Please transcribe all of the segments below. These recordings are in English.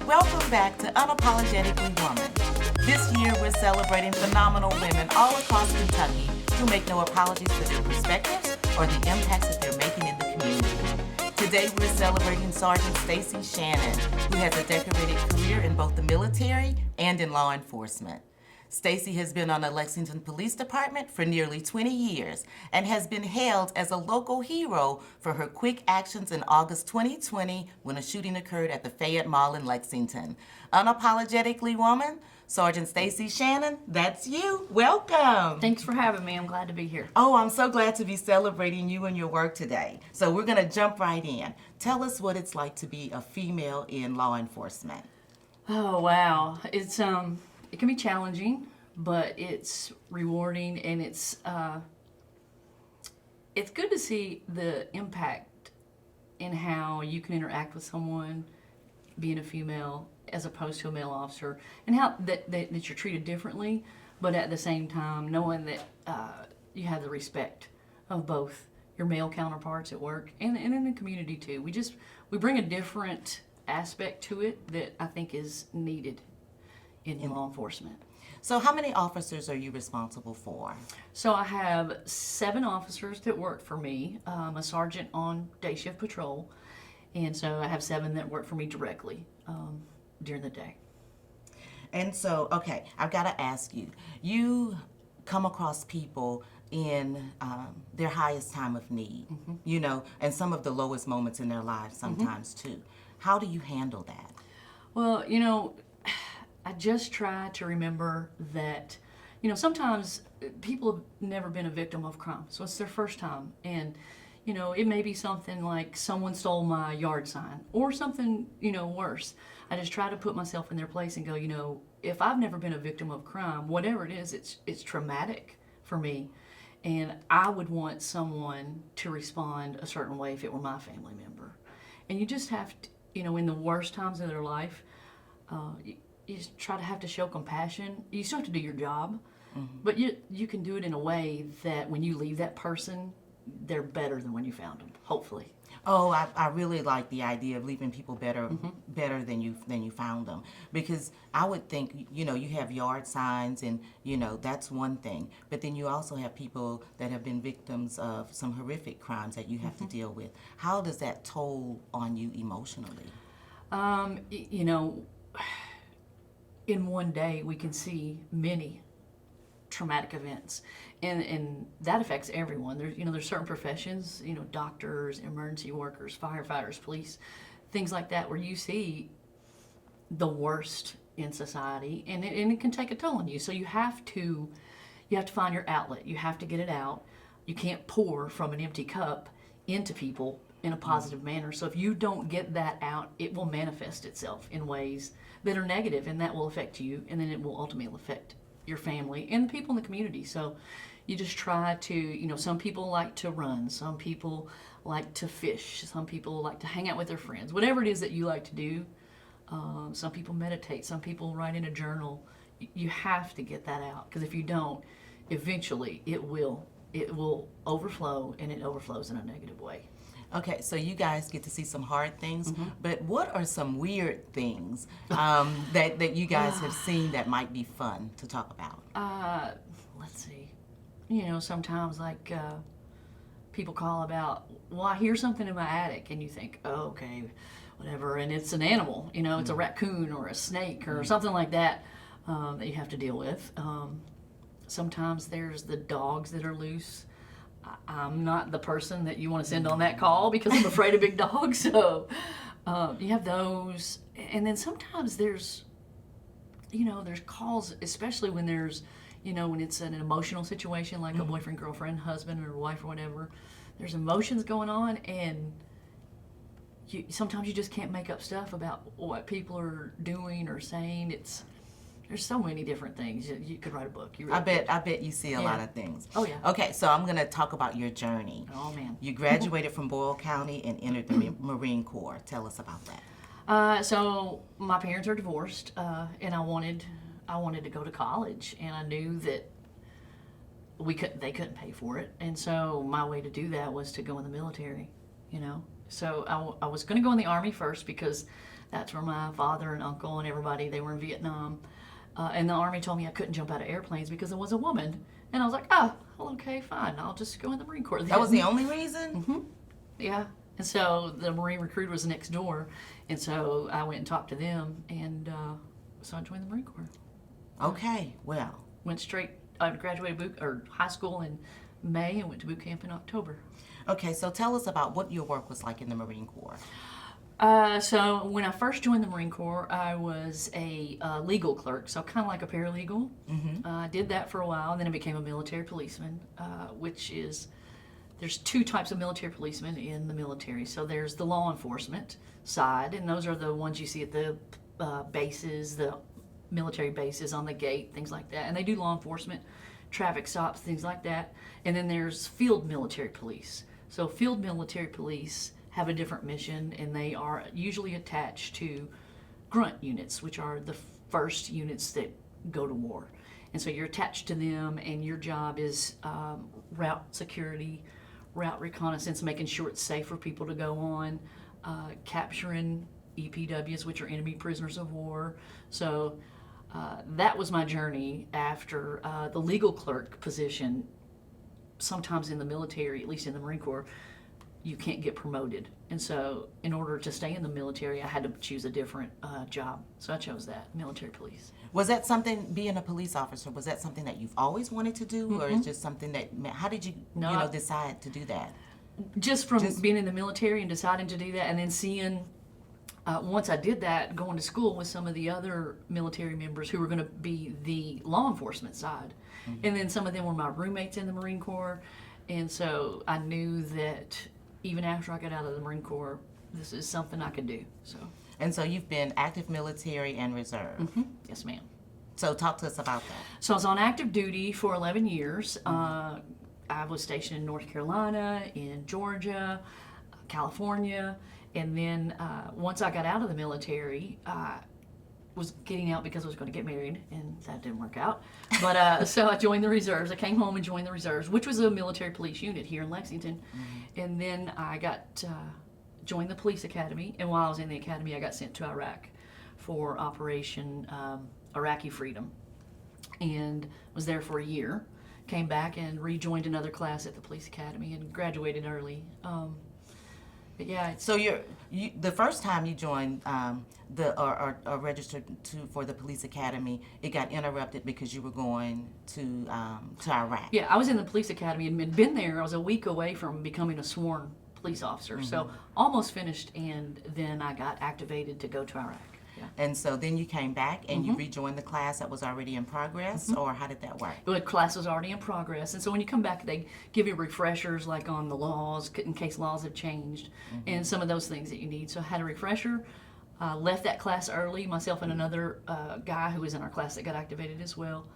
Welcome back to Unapologetically Woman. This year we're celebrating phenomenal women all across Kentucky who make no apologies for their perspectives or the impacts that they're making in the community. Today we're celebrating Sergeant Stacy Shannon, who has a decorated career in both the military and in law enforcement. Stacy has been on the Lexington Police Department for nearly 20 years and has been hailed as a local hero for her quick actions in August 2020 when a shooting occurred at the Fayette Mall in Lexington. Unapologetically Woman, Sergeant Stacy Shannon, that's you. Welcome. Thanks for having me. I'm glad to be here. Oh, I'm so glad to be celebrating you and your work today. So we're going to jump right in. Tell us what it's like to be a female in law enforcement. Oh, wow. It can be challenging, but it's rewarding, and it's good to see the impact in how you can interact with someone being a female as opposed to a male officer, and how that you're treated differently, but at the same time knowing that you have the respect of both your male counterparts at work and in the community too. We bring a different aspect to it that I think is needed in law enforcement. So how many officers are you responsible for? So I have 7 officers that work for me. I'm a sergeant on day shift patrol, and so I have 7 that work for me directly during the day. And so, okay, I've got to ask you, you come across people in their highest time of need, you know, and some of the lowest moments in their lives sometimes too. How do you handle that? Well, you know, I just try to remember that, you know, sometimes people have never been a victim of crime, so it's their first time. And, you know, it may be something like someone stole my yard sign or something, you know, worse. I just try to put myself in their place and go, you know, if I've never been a victim of crime, whatever it is, it's traumatic for me. And I would want someone to respond a certain way if it were my family member. And you just have to, you know, in the worst times of their life, you just try to have to show compassion. You still have to do your job, but you can do it in a way that when you leave that person, they're better than when you found them, hopefully. Oh, I really like the idea of leaving people better than you found them, because I would think, you know, you have yard signs and, you know, that's one thing, but then you also have people that have been victims of some horrific crimes that you have to deal with. How does that toll on you emotionally? You know, in one day we can see many traumatic events, and that affects everyone. There's certain professions, you know, doctors, emergency workers, firefighters, police, things like that, where you see the worst in society, and it can take a toll on you. So you have to find your outlet. You have to get it out. You can't pour from an empty cup into people in a positive manner. So if you don't get that out, it will manifest itself in ways that are negative, and that will affect you, and then it will ultimately affect your family and the people in the community. So you just try to, you know, some people like to run, some people like to fish, some people like to hang out with their friends, whatever it is that you like to do. Some people meditate, some people write in a journal. You have to get that out, because if you don't, eventually it will overflow, and it overflows in a negative way. Okay, so you guys get to see some hard things, but what are some weird things that you guys have seen that might be fun to talk about? Let's see. You know, sometimes like people call about, well, I hear something in my attic, and you think, oh, okay, whatever, and it's an animal, you know, it's a raccoon or a snake or something like that that you have to deal with. Sometimes there's the dogs that are loose. I'm not the person that you want to send on that call because I'm afraid of big dogs. So you have those. And then sometimes there's calls, especially when there's, you know, when it's an emotional situation like a boyfriend, girlfriend, husband, or wife or whatever. There's emotions going on, and sometimes you just can't make up stuff about what people are doing or saying. There's so many different things. You could write a book. You really could. I bet you see a lot of things. Oh, yeah. Okay, so I'm going to talk about your journey. Oh, man. You graduated from Boyle County and entered the Marine Corps. Tell us about that. So my parents are divorced, and I wanted to go to college, and I knew that they couldn't pay for it, and so my way to do that was to go in the military, you know. So I was going to go in the Army first because that's where my father and uncle and everybody, they were in Vietnam. And the Army told me I couldn't jump out of airplanes because I was a woman. And I was like, oh, well, okay, fine. I'll just go in the Marine Corps then. That was the only reason? Mm-hmm. Yeah. And so the Marine recruiter was next door. And so I went and talked to them. And so I joined the Marine Corps. Okay, well. Went straight, I graduated high school in May and went to boot camp in October. Okay, so tell us about what your work was like in the Marine Corps. So when I first joined the Marine Corps, I was a legal clerk, so kind of like a paralegal. Mm-hmm. I did that for a while, and then I became a military policeman, there's two types of military policemen in the military. So there's the law enforcement side, and those are the ones you see at the bases, the military bases on the gate, things like that. And they do law enforcement, traffic stops, things like that. And then there's field military police. So field military police have a different mission, and they are usually attached to grunt units, which are the first units that go to war. And so you're attached to them, and your job is route security, route reconnaissance, making sure it's safe for people to go on, capturing EPWs, which are enemy prisoners of war. So that was my journey after the legal clerk position. Sometimes in the military, at least in the Marine Corps, you can't get promoted. And so in order to stay in the military, I had to choose a different job. So I chose that, military police. Was that something, being a police officer, was that something that you've always wanted to do? Mm-hmm. Or is just something that, how did you, decide to do that? Just from being in the military and deciding to do that, and then seeing, once I did that, going to school with some of the other military members who were going to be the law enforcement side. Mm-hmm. And then some of them were my roommates in the Marine Corps. And so I knew that even after I got out of the Marine Corps, this is something I could do. And so you've been active military and reserve. Mm-hmm. Yes, ma'am. So talk to us about that. So I was on active duty for 11 years. Mm-hmm. I was stationed in North Carolina, in Georgia, California, and then once I got out of the military, I was getting out because I was going to get married, and that didn't work out. But so I joined the reserves. I came home and joined the reserves, which was a military police unit here in Lexington. Mm-hmm. And then I got joined the police academy, and while I was in the academy, I got sent to Iraq for Operation Iraqi Freedom, and was there for a year. Came back and rejoined another class at the police academy and graduated early. But yeah, so you the first time you joined or registered for the police academy, it got interrupted because you were going to Iraq. Yeah, I was in the police academy and had been there. I was a week away from becoming a sworn police officer, mm-hmm. So almost finished, and then I got activated to go to Iraq. Yeah. And so then you came back and mm-hmm. you rejoined the class that was already in progress, mm-hmm. or how did that work? The class was already in progress, and so when you come back, they give you refreshers like on the laws, in case laws have changed, mm-hmm. and some of those things that you need. So I had a refresher, left that class early, myself and another guy who was in our class that got activated as well,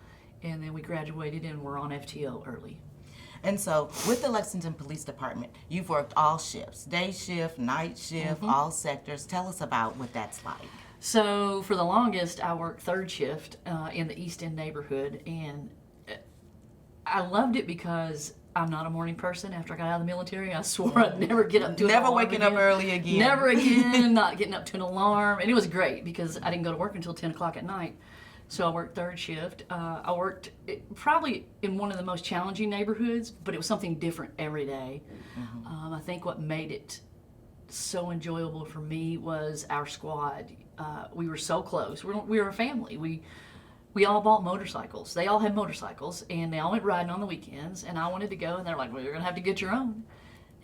and then we graduated and we're on FTO early. And so with the Lexington Police Department, you've worked all shifts, day shift, night shift, mm-hmm. all sectors. Tell us about what that's like. So for the longest, I worked third shift in the East End neighborhood, and I loved it because I'm not a morning person. After I got out of the military, I swore I'd never get up to an alarm. Never waking up early again. Never again, not getting up to an alarm. And it was great because I didn't go to work until 10 o'clock at night. So I worked third shift. I worked probably in one of the most challenging neighborhoods, but it was something different every day. Mm-hmm. I think what made it so enjoyable for me was our squad. We were so close. We were a family. We all bought motorcycles. They all had motorcycles, and they all went riding on the weekends, and I wanted to go, and they're like, well, you're going to have to get your own.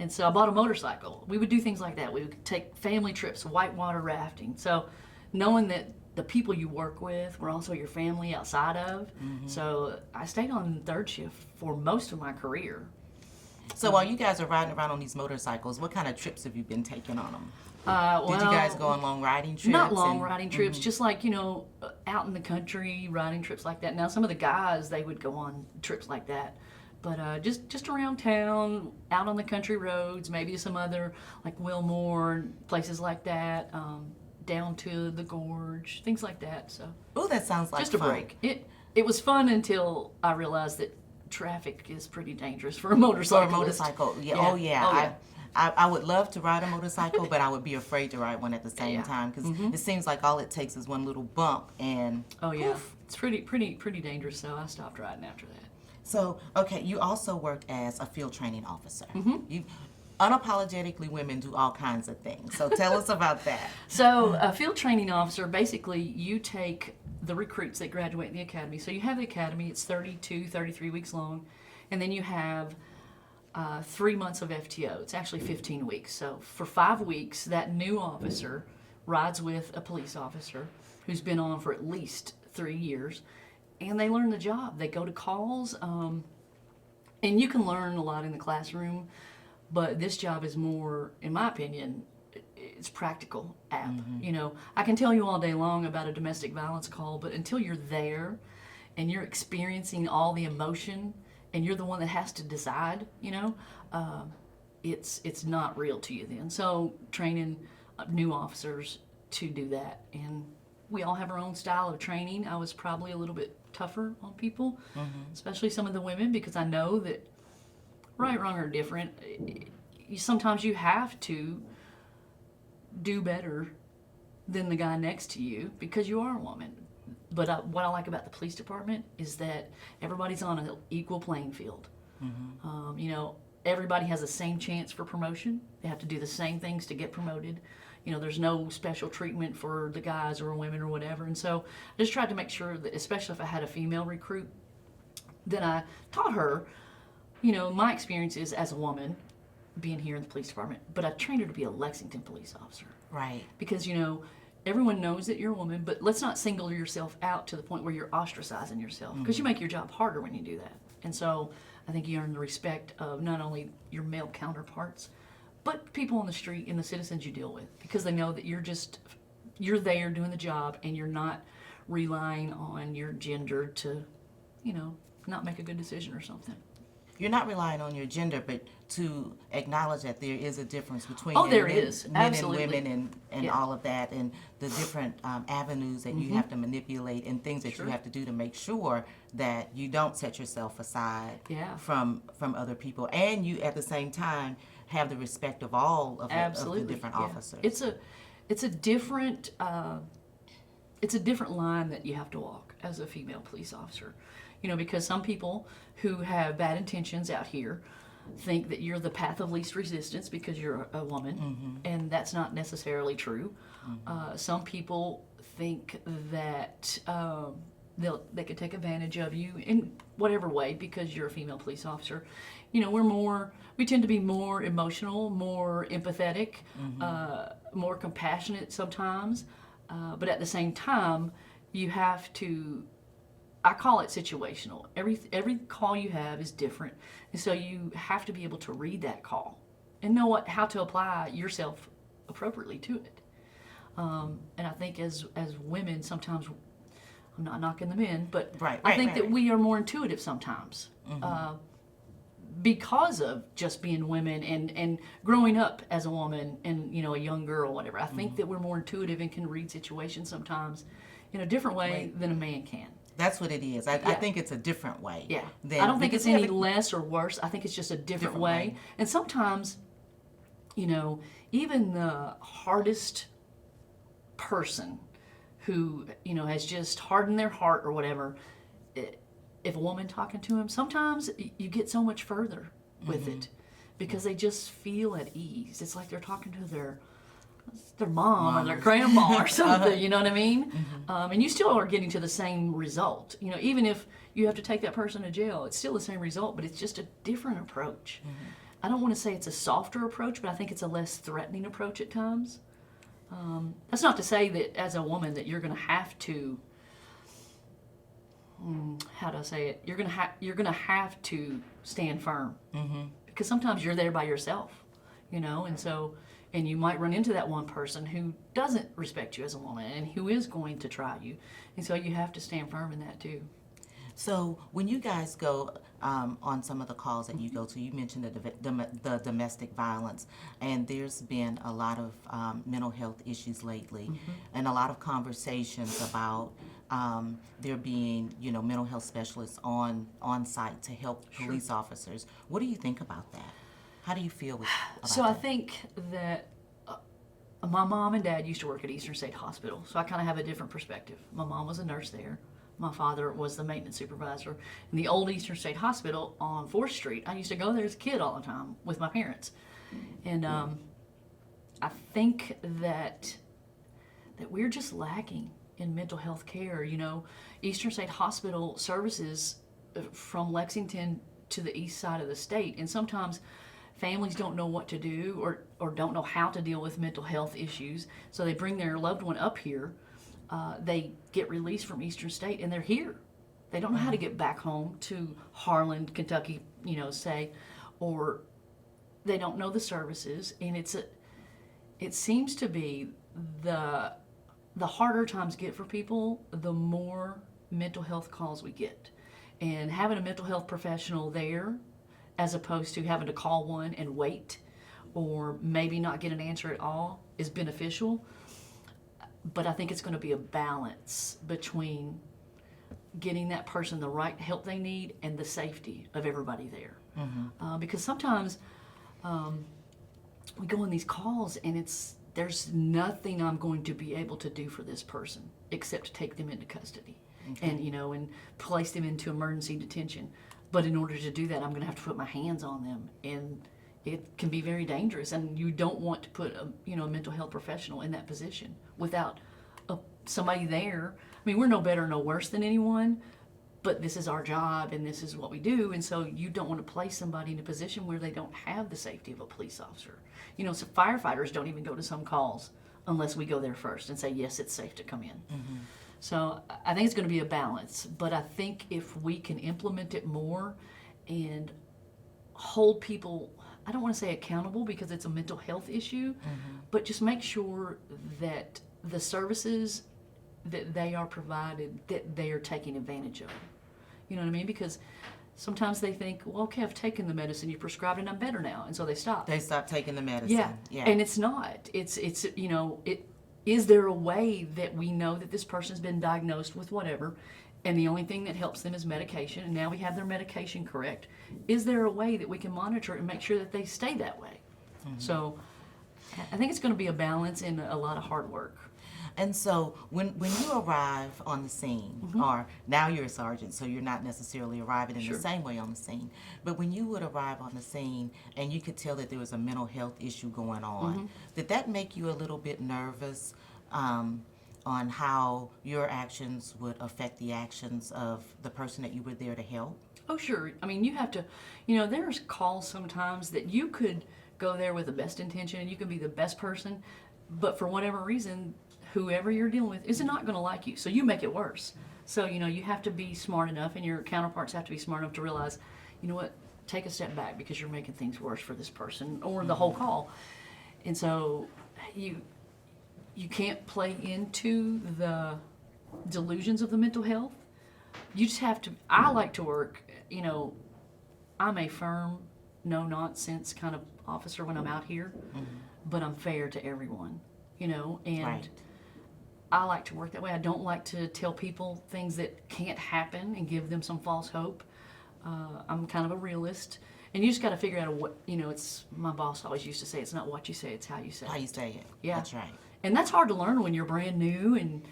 And so I bought a motorcycle. We would do things like that. We would take family trips, whitewater rafting. So knowing that the people you work with were also your family outside of. Mm-hmm. So I stayed on third shift for most of my career. So while you guys are riding around on these motorcycles, what kind of trips have you been taking on them? Well, Did you guys go on long riding trips? Not long riding trips, just like, out in the country, riding trips like that. Now, some of the guys, they would go on trips like that. But just around town, out on the country roads, maybe to some other, like Wilmore, places like that, down to the gorge, things like that. So Oh, that sounds like just a fun. break. It was fun until I realized that traffic is pretty dangerous for a motorcyclist. For a motorcycle, yeah. Yeah. Oh, yeah. Oh, yeah. I would love to ride a motorcycle, but I would be afraid to ride one at the same Yeah. time because it seems like all it takes is one little bump and Oh yeah, poof. it's pretty dangerous. So I stopped riding after that. So, okay, you also work as a field training officer. You unapologetically women do all kinds of things. So tell us about that. So a field training officer, basically you take the recruits that graduate the academy. So you have the academy, it's 32, 33 weeks long, and then you have 3 months of FTO. It's actually 15 weeks. So for 5 weeks, that new officer rides with a police officer who's been on for at least 3 years, and they learn the job. They go to calls, and you can learn a lot in the classroom, but this job is more, in my opinion, it's practical app. I can tell you all day long about a domestic violence call, but until you're there and you're experiencing all the emotion and you're the one that has to decide, it's not real to you then. So training new officers to do that, and we all have our own style of training. I was probably a little bit tougher on people, especially some of the women, because I know that right, wrong, or different, sometimes you have to do better than the guy next to you because you are a woman. But what I like about the police department is that everybody's on an equal playing field. Everybody has the same chance for promotion. They have to do the same things to get promoted. There's no special treatment for the guys or women or whatever. And so I just tried to make sure that, especially if I had a female recruit, that I taught her, my experiences as a woman being here in the police department, but I trained her to be a Lexington police officer. Right. Because, everyone knows that you're a woman, but let's not single yourself out to the point where you're ostracizing yourself, because you make your job harder when you do that. And so I think you earn the respect of not only your male counterparts, but people on the street and the citizens you deal with, because they know that you're there doing the job and you're not relying on your gender to, not make a good decision or something. You're not relying on your gender, but to acknowledge that there is a difference between there men, is. men Absolutely. and women and Yeah. all of that, and the different avenues that you have to manipulate and things that Sure. you have to do to make sure that you don't set yourself aside Yeah. from other people, and you at the same time have the respect of all of Absolutely. the different Yeah. officers. It's a different line that you have to walk as a female police officer. Because some people who have bad intentions out here think that you're the path of least resistance because you're a woman, and that's not necessarily true. Some people think that they could take advantage of you in whatever way because you're a female police officer. We tend to be more emotional, more empathetic, more compassionate sometimes, but at the same time, you have to, I call it situational. Every call you have is different, and so you have to be able to read that call and know how to apply yourself appropriately to it. And I think as women, sometimes, I'm not knocking the men, but I think that we are more intuitive sometimes, because of just being women and growing up as a woman and a young girl, whatever. I think that we're more intuitive and can read situations sometimes in a different way than a man can. That's what it is. I think it's a different way. Yeah. I don't think it's any less or worse. I think it's just a different way. way. And sometimes, even the hardest person who, has just hardened their heart or whatever, if a woman talking to him, sometimes you get so much further with it because they just feel at ease. It's like they're talking to their mom or their grandma or something, you know what I mean? And you still are getting to the same result. Even if you have to take that person to jail, it's still the same result, but it's just a different approach. I don't want to say it's a softer approach, but I think it's a less threatening approach at times. That's not to say that as a woman that you're going to have to, how do I say it? You're going to have to stand firm. because sometimes you're there by yourself, and so, and you might run into that one person who doesn't respect you as a woman and who is going to try you. And so you have to stand firm in that too. So when you guys go on some of the calls that you go to, you mentioned the domestic violence, and there's been a lot of mental health issues lately, and a lot of conversations about there being, mental health specialists on site to help police officers. What do you think about that? How do you feel about So that? I think that my mom and dad used to work at Eastern State Hospital, so I kind of have a different perspective. My mom was a nurse there. My father was the maintenance supervisor. In the old Eastern State Hospital on 4th Street, I used to go there as a kid all the time with my parents. And I think that we're just lacking in mental health care. Eastern State Hospital services from Lexington to the east side of the state, and sometimes families don't know what to do or don't know how to deal with mental health issues, so they bring their loved one up here. They get released from Eastern State and they're here. They don't know how to get back home to Harlan, Kentucky, say, or they don't know the services. And it seems to be the harder times get for people, the more mental health calls we get. And having a mental health professional there, as opposed to having to call one and wait, or maybe not get an answer at all, is beneficial. But I think it's going to be a balance between getting that person the right help they need and the safety of everybody there. Because sometimes we go on these calls and there's nothing I'm going to be able to do for this person except to take them into custody and and place them into emergency detention. But in order to do that, I'm going to have to put my hands on them, and it can be very dangerous, and you don't want to put a mental health professional in that position without somebody there. I mean, we're no better or no worse than anyone, but this is our job and this is what we do, and so you don't want to place somebody in a position where they don't have the safety of a police officer. So firefighters don't even go to some calls unless we go there first and say, yes, it's safe to come in. So I think it's going to be a balance, but I think if we can implement it more and hold people, I don't want to say accountable because it's a mental health issue, but just make sure that the services that they are provided, that they are taking advantage of. You know what I mean? Because sometimes they think, well, okay, I've taken the medicine you prescribed and I'm better now, and so they stop. They stop taking the medicine. Yeah. And it's not. It's is there a way that we know that this person's been diagnosed with whatever, and the only thing that helps them is medication, and now we have their medication correct? Is there a way that we can monitor it and make sure that they stay that way? So I think it's going to be a balance and a lot of hard work. And so when you arrive on the scene, or now you're a sergeant, so you're not necessarily arriving in the same way on the scene, but when you would arrive on the scene and you could tell that there was a mental health issue going on, did that make you a little bit nervous on how your actions would affect the actions of the person that you were there to help? Oh, sure. I mean, you have to, there's calls sometimes that you could go there with the best intention and you can be the best person, but for whatever reason, whoever you're dealing with is not going to like you, so you make it worse. So, you have to be smart enough, and your counterparts have to be smart enough to realize, you know what, take a step back because you're making things worse for this person or the whole call. And so you can't play into the delusions of the mental health. You just have to, I like to work, I'm a firm, no-nonsense kind of officer when I'm out here, but I'm fair to everyone, and Right. I like to work that way. I don't like to tell people things that can't happen and give them some false hope. I'm kind of a realist, and you just got to figure out what, it's, my boss always used to say, it's not what you say, it's how you say it. How you say it. Yeah. That's right. And that's hard to learn when you're brand new, and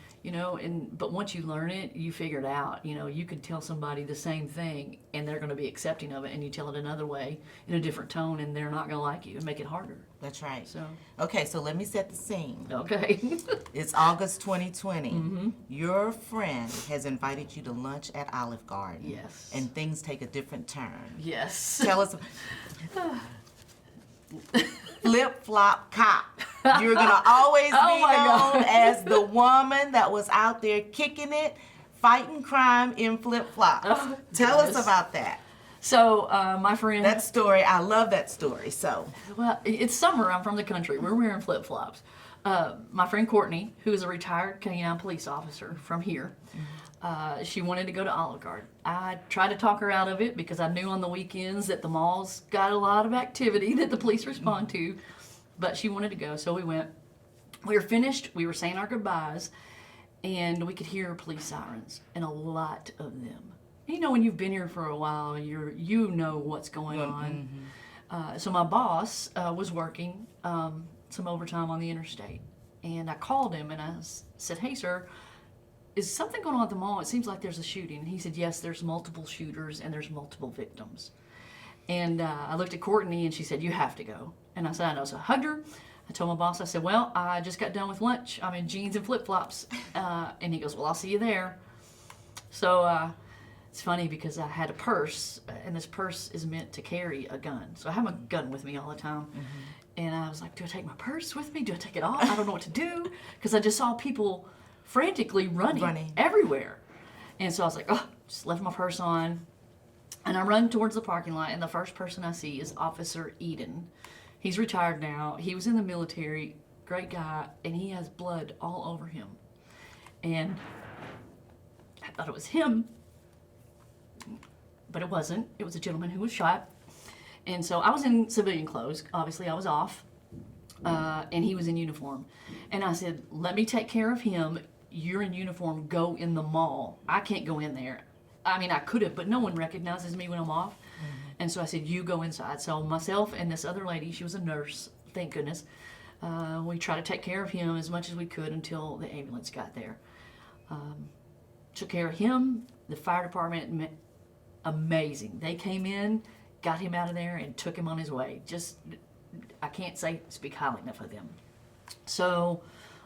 but once you learn it, you figure it out. You could tell somebody the same thing and they're going to be accepting of it, and you tell it another way in a different tone and they're not going to like you and make it harder. That's right. So, okay, so let me set the scene. okay. It's August 2020. Your friend has invited you to lunch at Olive Garden. Yes. And things take a different turn. Yes. Tell us. Flip-flop cop. You're going to always be known as the woman that was out there kicking it, fighting crime in flip-flops. Tell us about that. So my friend, That story, I love that story. So, well, it's summer. I'm from the country. We're wearing flip flops. My friend Courtney, who is a retired canine police officer from here, she wanted to go to Olive Garden. I tried to talk her out of it because I knew on the weekends that the mall's got a lot of activity that the police respond to, but she wanted to go, so we went. We were finished. We were saying our goodbyes, and we could hear police sirens, and a lot of them. You know, when you've been here for a while, you know what's going on. So my boss was working some overtime on the interstate, and I called him and I said, "Hey, sir, is something going on at the mall? It seems like there's a shooting." And he said, "Yes, there's multiple shooters and there's multiple victims." And I looked at Courtney and she said, "You have to go." And I said, "I know." So I hugged her. I told my boss, I said, "Well, I just got done with lunch. I'm in jeans and flip-flops." And he goes, "Well, I'll see you there." So it's funny because I had a purse, and this purse is meant to carry a gun. So I have a gun with me all the time. And I was like, do I take my purse with me? Do I take it off? I don't know what to do. Because I just saw people frantically running everywhere. And so I was like, oh, just left my purse on. And I run towards the parking lot, and the first person I see is Officer Eden. He's retired now. He was in the military, great guy, and he has blood all over him. And I thought it was him, but it wasn't. It was a gentleman who was shot. And so I was in civilian clothes. Obviously, I was off, and he was in uniform. And I said, "Let me take care of him. You're in uniform. Go in the mall. I can't go in there." I mean, I could have, but no one recognizes me when I'm off. And so I said, "You go inside." So myself and this other lady, she was a nurse, thank goodness, we tried to take care of him as much as we could until the ambulance got there. Took care of him. The fire department, amazing. They came in, got him out of there, and took him on his way. Just, I can't speak highly enough of them. So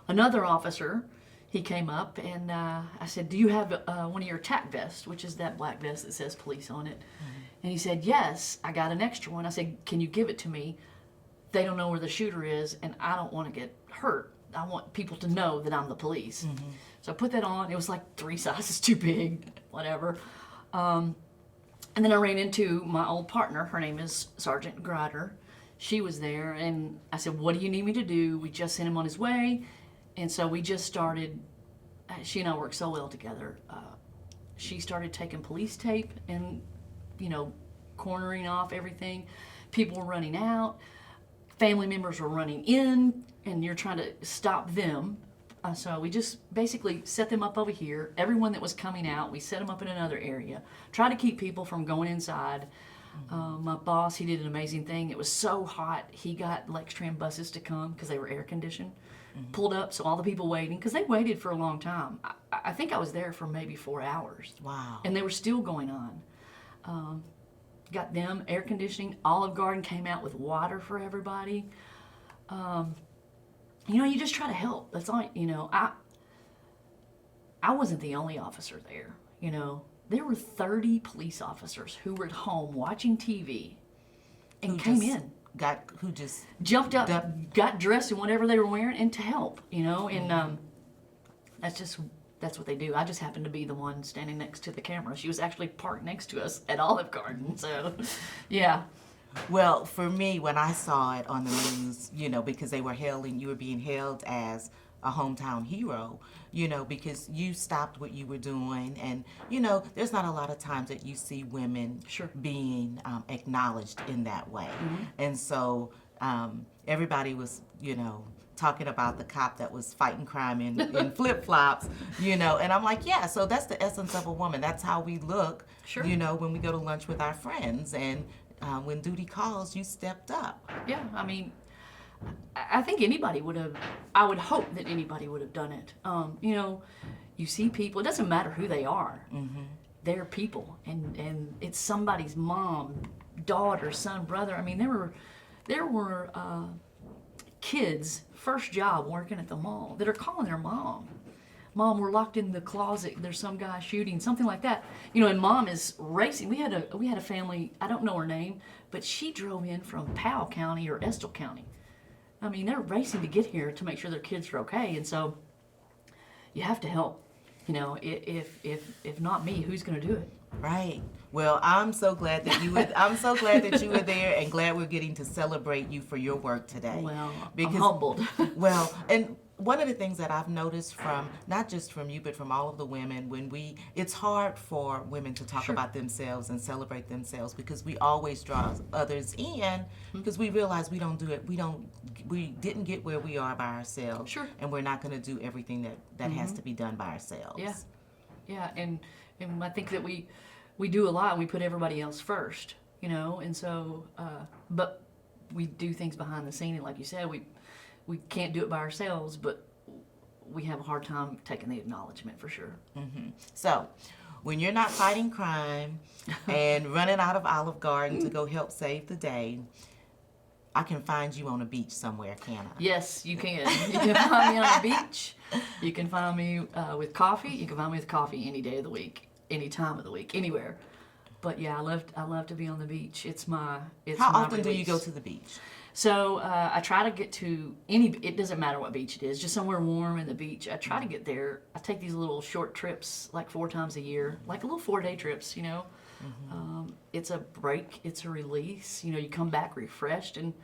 another officer, he came up, and I said, "Do you have one of your tack vests," which is that black vest that says police on it? And he said, "Yes, I got an extra one." I said, "Can you give it to me? They don't know where the shooter is, and I don't want to get hurt. I want people to know that I'm the police." So I put that on. It was like 3 sizes too big, whatever. And then I ran into my old partner. Her name is Sergeant Grider. She was there, and I said, "What do you need me to do?" We just sent him on his way. And so we just started, she and I work so well together. She started taking police tape and, cornering off everything. People were running out. Family members were running in, and you're trying to stop them. So we just basically set them up over here. Everyone that was coming out, we set them up in another area. Try to keep people from going inside. My boss, he did an amazing thing. It was so hot, he got Lexington buses to come because they were air conditioned. Pulled up, so all the people waiting, because they waited for a long time. I think I was there for maybe 4 hours. Wow. And they were still going on. Got them air conditioning. Olive Garden came out with water for everybody. You just try to help. That's all. I wasn't the only officer there. There were 30 police officers who were at home watching TV and came in. Who just jumped up, got dressed in whatever they were wearing, and to help, and that's what they do. I just happened to be the one standing next to the camera. She was actually parked next to us at Olive Garden, so yeah. Well, for me, when I saw it on the news, because you were being hailed as a hometown hero, because you stopped what you were doing, and there's not a lot of times that you see women being acknowledged in that way. And so everybody was talking about the cop that was fighting crime in flip-flops, and I'm like, yeah, so that's the essence of a woman. That's how we look, when we go to lunch with our friends, and when duty calls, you stepped up. Yeah, I mean, I think anybody would have, I would hope that anybody would have done it. You see people, it doesn't matter who they are. They're people, and it's somebody's mom, daughter, son, brother. I mean, there were kids, first job working at the mall, that are calling their mom. Mom, we're locked in the closet. There's some guy shooting, something like that. And mom is racing. We had a family, I don't know her name, but she drove in from Powell County or Estill County. I mean, they're racing to get here to make sure their kids are okay, and so you have to help. If not me, who's going to do it? Right. Well, I'm so glad that you were. I'm so glad that you were there, and glad we're getting to celebrate you for your work today. Well, I'm humbled. Well, and one of the things that I've noticed from not just from you, but from all of the women, it's hard for women to talk Sure. about themselves and celebrate themselves because we always draw others in because we realize we don't do it. We didn't get where we are by ourselves. Sure. And we're not going to do everything that has to be done by ourselves. Yeah, yeah, and I think that we do a lot. We put everybody else first, you know, and so but we do things behind the scene, and like you said, we can't do it by ourselves, but we have a hard time taking the acknowledgement for sure. So, when you're not fighting crime and running out of Olive Garden to go help save the day, I can find you on a beach somewhere, can I? Yes, you can. You can find me on a beach. You can find me with coffee. You can find me with coffee any day of the week, any time of the week, anywhere. But yeah, I love to be on the beach. How my often do you release. go to the beach? So I try to get to any. It doesn't matter what beach it is, just somewhere warm in the beach. I try to get there. I take these little short trips, like 4 times a year, like little 4-day trips. You know, it's a break. It's a release. You know, you come back refreshed, and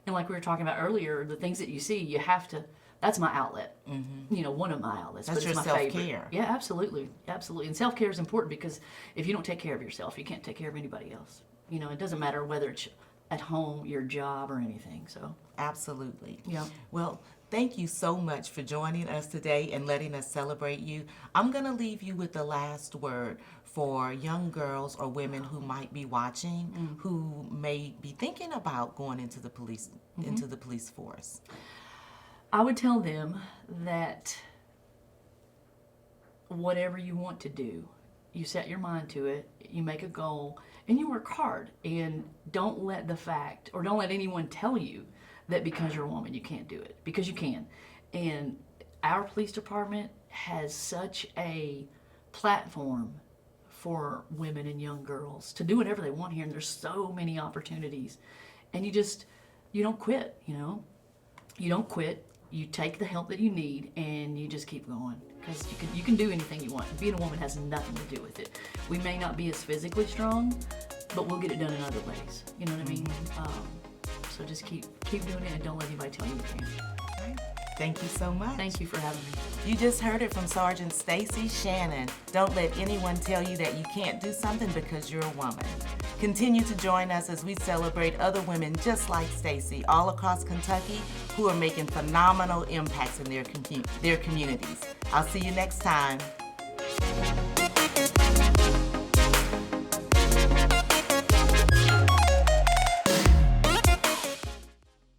like we were talking about earlier, the things that you see, you have to. That's my outlet. You know, one of my outlets. That's but it's your my favorite. self-care. Yeah, absolutely, absolutely. And self-care is important because if you don't take care of yourself, you can't take care of anybody else. You know, it doesn't matter whether it's at home, your job, or anything. So Absolutely. yeah. Well, thank you so much for joining us today and letting us celebrate you. I'm going to leave you with the last word for young girls or women who might be watching, who may be thinking about going into the police force. I would tell them that whatever you want to do, you set your mind to it, you make a goal, and you work hard. And don't let anyone tell you that because you're a woman you can't do it, because you can. And our police department has such a platform for women and young girls to do whatever they want here, and there's so many opportunities. And you don't quit, you know? You don't quit. You take the help that you need, and you just keep going, because you can do anything you want. Being a woman has nothing to do with it. We may not be as physically strong, but we'll get it done in other ways. You know what I mean? So just keep doing it, and don't let anybody tell you you can't. Thank you so much. Thank you for having me. You just heard it from Sergeant Stacy Shannon. Don't let anyone tell you that you can't do something because you're a woman. Continue to join us as we celebrate other women just like Stacy all across Kentucky who are making phenomenal impacts in their communities. I'll see you next time.